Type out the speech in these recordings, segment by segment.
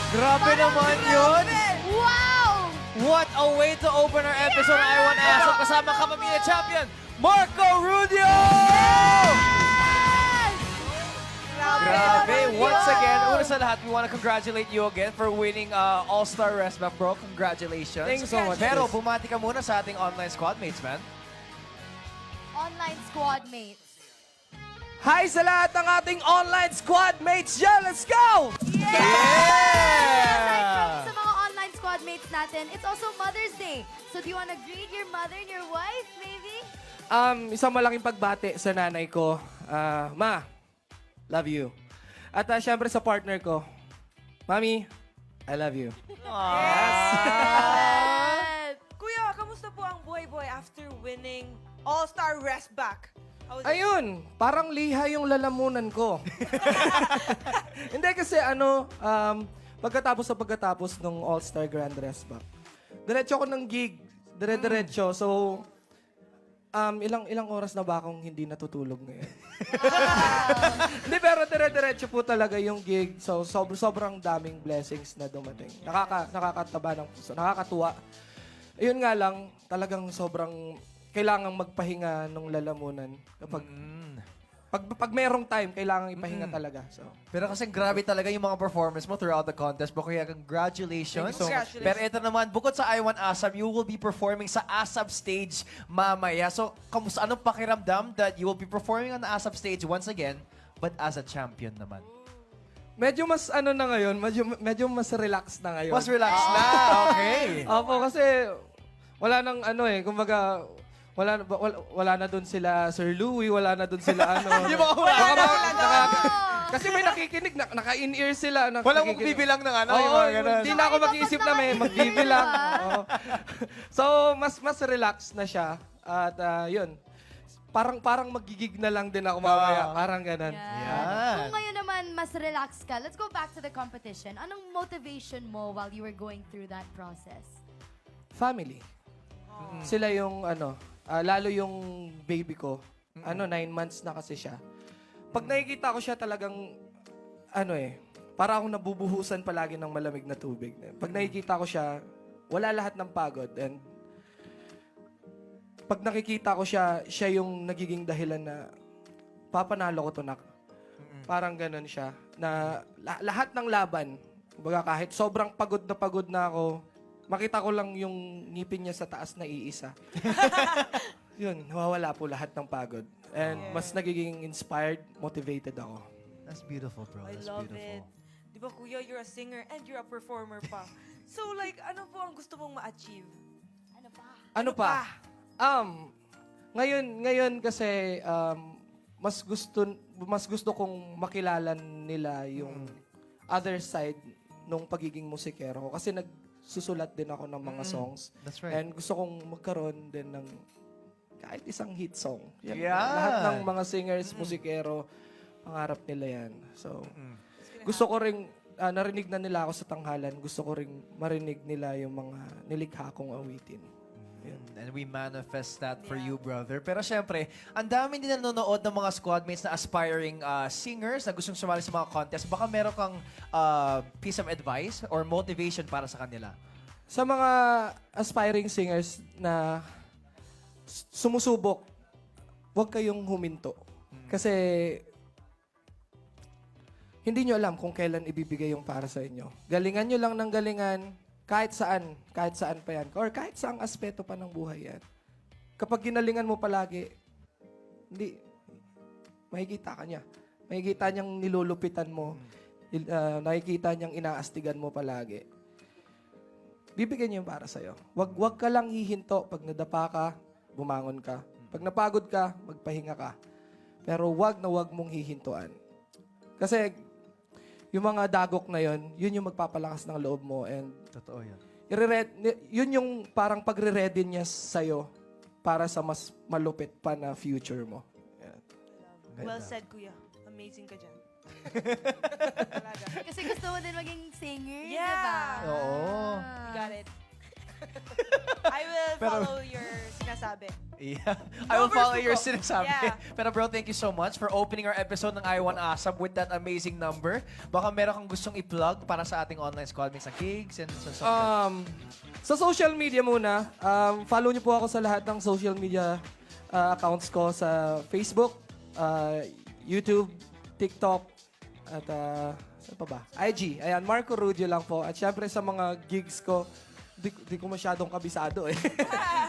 Grabe naman yun. Wow! What a way to open our episode ng I Want Asap kasama kapamilya champion, Marco Rudio! Grabe! Once again, una sa lahat, we want to congratulate you again for winning All-Star Rest Back, bro. Congratulations. Thank you so much. Pero bumati ka muna sa ating online squad mates, man. Online squad mates. Hi sa lahat ng ating online squad mates dyan! Let's go! Aside Yeah! from sa mga online squad mates natin, it's also Mother's Day. So do you want to greet your mother and your wife, maybe? Isang malaking pagbati sa nanay ko. Ma, love you. At syempre sa partner ko, Mami, I love you. Kuya, kamusta po ang buhay-buhay after winning All-Star Rest Back? Ayun, parang liha yung lalamunan ko. Hindi kasi pagkatapos ng All-Star Grand Rest Back, diretso ako ng gig, dire-diretso. So, ilang oras na ba akong hindi natutulog ngayon? Hindi, pero dire-diretso po talaga yung gig. So, sobrang daming blessings na dumating. Nakakataba ng puso, nakakatuwa. Ayun nga lang, talagang sobrang kailangang magpahinga ng lalamunan. Pag merong time, kailangang ipahinga talaga. So, Pero kasi grabe talaga yung mga performance mo throughout the contest. Bro, kaya congratulations. Thank you so much. Pero ito naman, bukod sa I Want ASAP, you will be performing sa ASAP stage mamaya. So, kamusta? Anong pakiramdam that you will be performing on the ASAP stage once again, but as a champion naman? medyo mas na ngayon, medyo mas relax na ngayon. Mas relax na, okay. Opo, kasi wala nang kumbaga, wala na doon sila Sir Louie, wala na doon sila Yung mga wala kasi may nakikinig, naka-in-ear sila. Walang magbibilang ng Oo, yung mga ganun. hindi na ako mag-iisip na may magbibilang. Oo. So, mas relax na siya. At yun, parang magigig na lang din ako mamaya. Parang ganun. Yan. Kung ngayon naman mas relax ka, let's go back to the competition. Anong motivation mo while you were going through that process? Family. Sila yung lalo yung baby ko. 9 months na kasi siya. Pag nakikita ko siya talagang para akong nabubuhusan palagi ng malamig na tubig. Pag nakikita ko siya, wala lahat ng pagod. And pag nakikita ko siya, siya yung nagiging dahilan na papanalo ko to, nak. Parang ganun siya. Na lahat ng laban, kumbaga kahit sobrang pagod na ako, makita ko lang yung ngipin niya sa taas na iisa. Yun, nawawala po lahat ng pagod. And mas nagiging inspired, motivated ako. That's beautiful, bro. I That's love beautiful. it. Di ba, kuya, you're a singer and you're a performer pa. So, like, ano po ang gusto mong ma-achieve? Ano pa? Ngayon kasi mas gusto kong makilala nila yung other side nung pagiging musikero ko. Kasi nagsusulat din ako ng mga songs. That's right. And gusto kong magkaroon din ng kahit isang hit song. Yan. Yeah. Lahat ng mga singers, musikero, pangarap nila yan. So, gusto ko rin, narinig na nila ako sa tanghalan, gusto ko rin marinig nila yung mga nilikha kong awitin. Yan. And we manifest that for you, brother. Pero syempre, ang dami din nanonood ng mga squadmates na aspiring singers na gustong sumali sa mga contest. Baka meron kang piece of advice or motivation para sa kanila? Sa mga aspiring singers na sumusubok, huwag kayong huminto. Kasi hindi nyo alam kung kailan ibibigay yung para sa inyo. Galingan nyo lang ng galingan, kahit saan pa yan. Or kahit saang aspeto pa ng buhay yan. Kapag ginalingan mo palagi, makikita ka niya. Makikita niyang nilulupitan mo. Nakikita niyang inaastigan mo palagi. Bibigyan niya yung para sa'yo. Wag ka lang hihinto. Pag nadapa ka, bumangon ka. Pag napagod ka, magpahinga ka. Pero wag na wag mong hihintuan. Kasi yung mga dagok na yun yung magpapalakas ng loob mo. And Totoo yan. yun yung parang pagre-ready niya sa'yo para sa mas malupit pa na future mo. Yan. Well said, kuya. Amazing ka dyan. Kasi gusto mo din maging singer, Yeah. diba? Oo. You got it. I will follow your sinasabi. Yeah. I will follow your Super. sinasabi. Yeah. Pero bro, thank you so much for opening our episode ng I Want ASAP with that amazing number. Baka meron kang gustong i-plug para sa ating online squad mates na gigs and so Sa social media muna, follow niyo po ako sa lahat ng social media accounts ko sa Facebook, YouTube, TikTok, at saan pa ba? IG. Ayan, Marco Rudio lang po. At syempre sa mga gigs ko, di ko masyadong kabisado eh.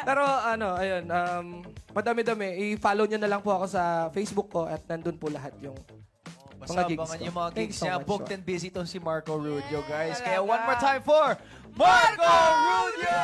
Pero ayun, madami-dami. I-follow nyo na lang po ako sa Facebook ko at nandun po lahat yung Basta mga gigs abangan ko. yung mga Thank gigs you so niya. much, Booked Sean. and busy tong si Marco Rudio, guys. Kaya talaga. one more time for Marco Rudio!